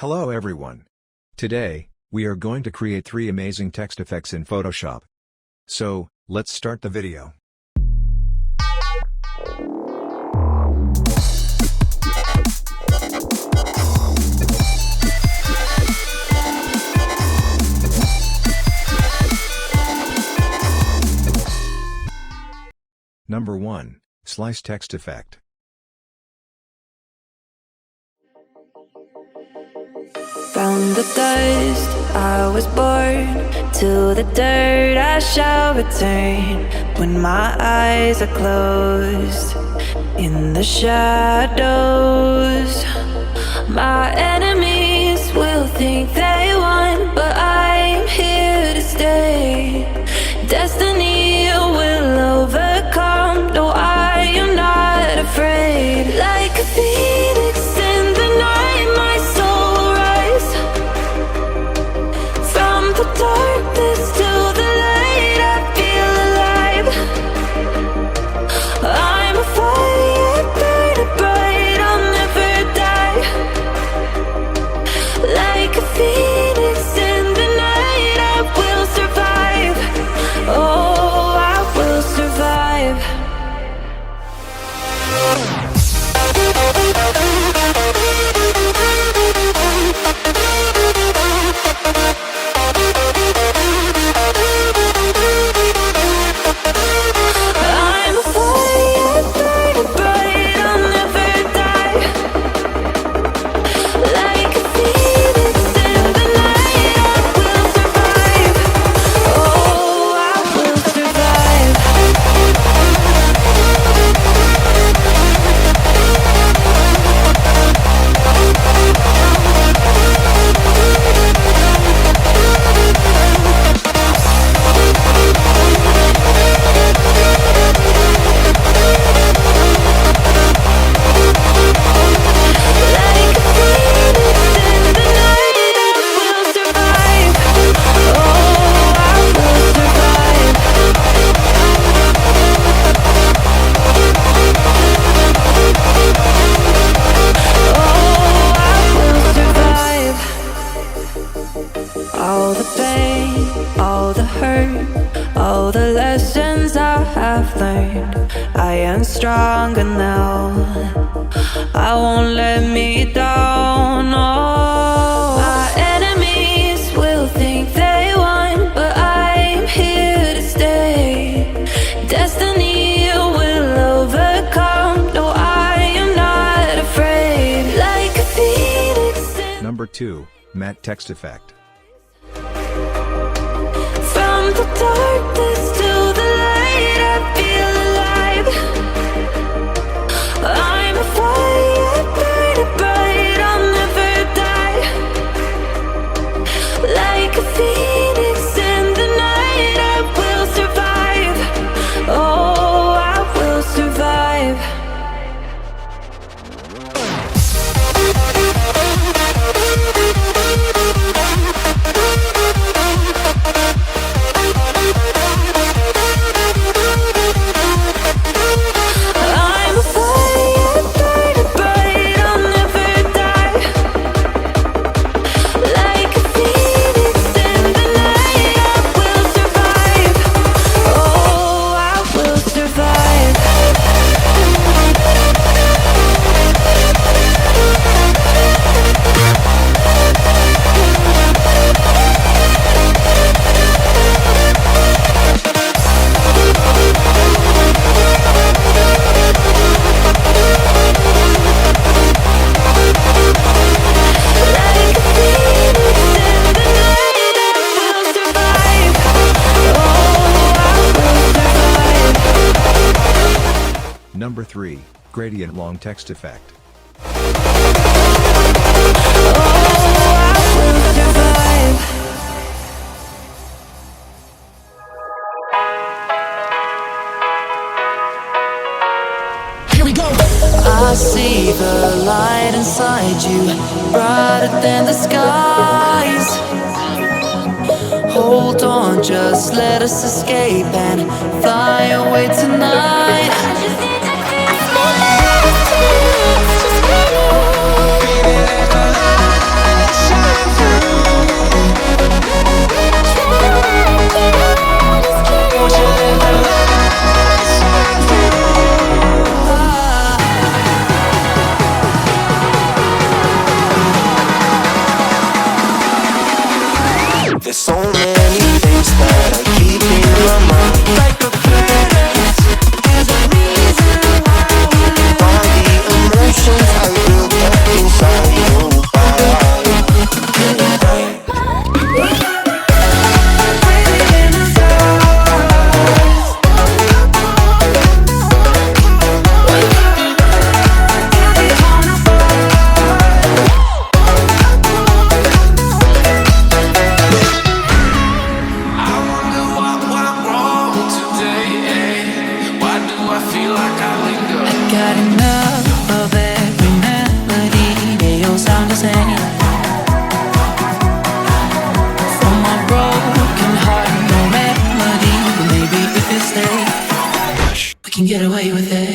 Hello everyone. Today, we are going to create 3 amazing text effects in Photoshop. So, let's start the video. Number 1, Slice Text Effect. From the dust I was born, to the dirt I shall return. When my eyes are closed, in the shadows, my enemies will think they won, but I'm here to stay. Destiny will overcome, no, I am not afraid. Like a phoenix in the night, my soul will rise. From the darkness to the light, I feel alive. I'm a fire burning bright, I'll never die. Like a phoenix in the night, I will survive. Oh, I will survive. I'm a fire burning bright, I'll never die. Like a phoenix in the night, I will survive. Oh, I will survive. Like a phoenix in the night, I will survive. Oh, I will survive. Oh, I will survive. All the pain, all the hurt, all the lessons I have learned, I am stronger now. I won't let me down. Oh, my enemies will think they won, but I'm here to stay. Destiny will overcome, no, I am not afraid. Like a phoenix in Number 2, Matte Text Effect. From the darkness to the light, I feel alive. I'm a fire burning bright, I'll never die. Like a phoenix in the night, I will survive. Oh, I will survive. I'm a fire burning bright, I'll never die. Like a phoenix in the night, I will survive. Oh, I will survive. Like a phoenix in the night, I will survive. Oh, I will survive. Number 3, Gradient Long Text Effect. Oh, I will survive. Here we go. I see the light inside you, brighter than the skies. Hold on, just let us escape and fly away tonight. get away with it.